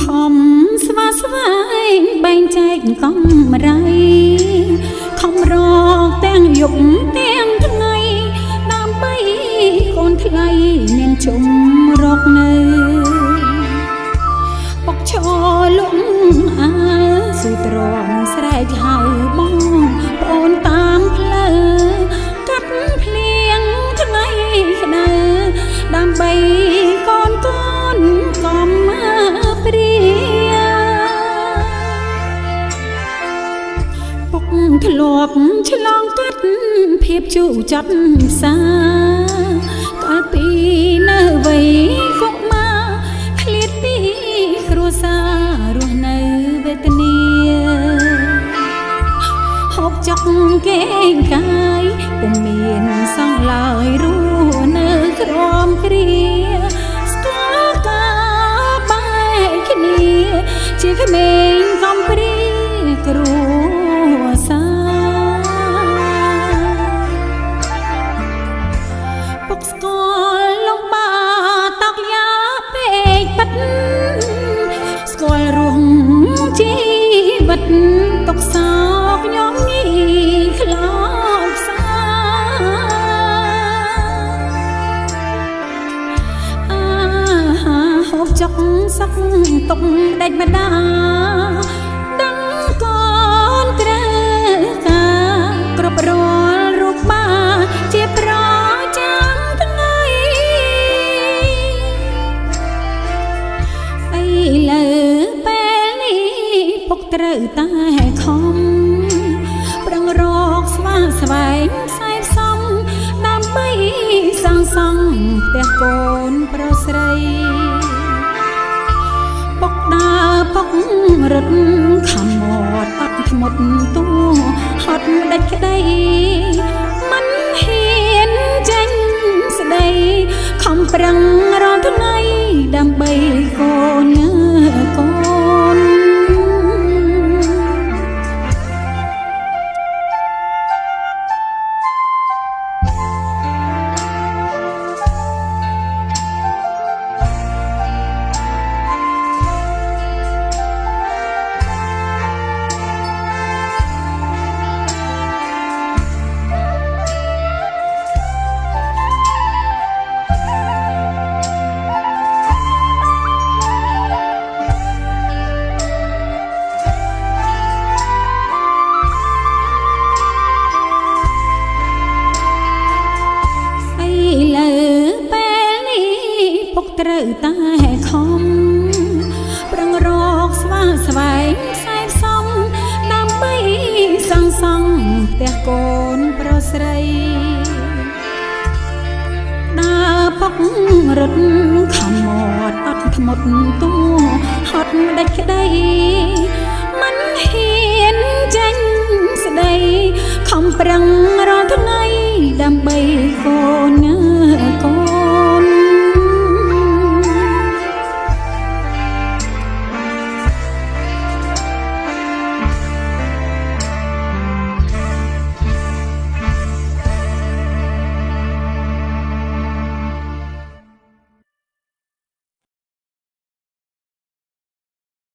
ខំស្វាស្វែងបែងចែកកំរៃខំរកទាំងយប់ទាំងថ្ងៃដើម្បីកូនថ្លៃមានជុំរកនៅបុកឈរលំអើស៊ូទ្រាំស្រែកហៅបងប្អូនតាមផ្លូវកាត់ភ្លៀងថ្ងៃក្តៅដើម្បីកូនកកំព្រាពុកធ្លាប់ឆ្លងកាត់ភាពជូរចត់សាកាលពីនៅវ័យកុមារឃ្លាតពីគ្រួសាររស់នៅវេទនាហូបចុកគេងកាយពុំមានសង្ឡើយរស់នៅក្រោមគ្រាស្គាល់ការបែកគ្នាជាក្មេងកំព្រាគ្រួសារពុកស្គាល់លំបាតកយ៉ាពេកប៉ិតស្គាល់រស់ជីវិតទុកសោកញោមញីខ្លោចផ្សាហូបចុកសឹកទុកដាច់ម្ដាដឹងកូនត្រូវការគ្រប់រាល់រូបបាទជាប្រចាំថ្ងៃឥឡូវពេលនេះពុកត្រូវតែខំប្រឹងរកស្វាស្វែងខ្សែផ្សំដើម្បីសាងសង់ផ្ទះកូនប្រុសស្រីពុកដើរពុករត់ខំមាត់អត់ធ្មត់ទូហត់ដាច់ក្តីមិនហ៊ានចេញស្ដីខំប្រឹងរាល់ថ្ងៃដើម្បីកូនកូនត្រូវតែខំប្រឹងរកស្វាស្វែងខ្សែផ្សំដើម្បីសាងសង់ផ្ទះកូនប្រុសស្រីដើរពុករត់ខំមាត់អត់ធ្មត់ទូហត់ដាច់ក្តីមិនហ៊ានចេញស្ដីខំប្រឹង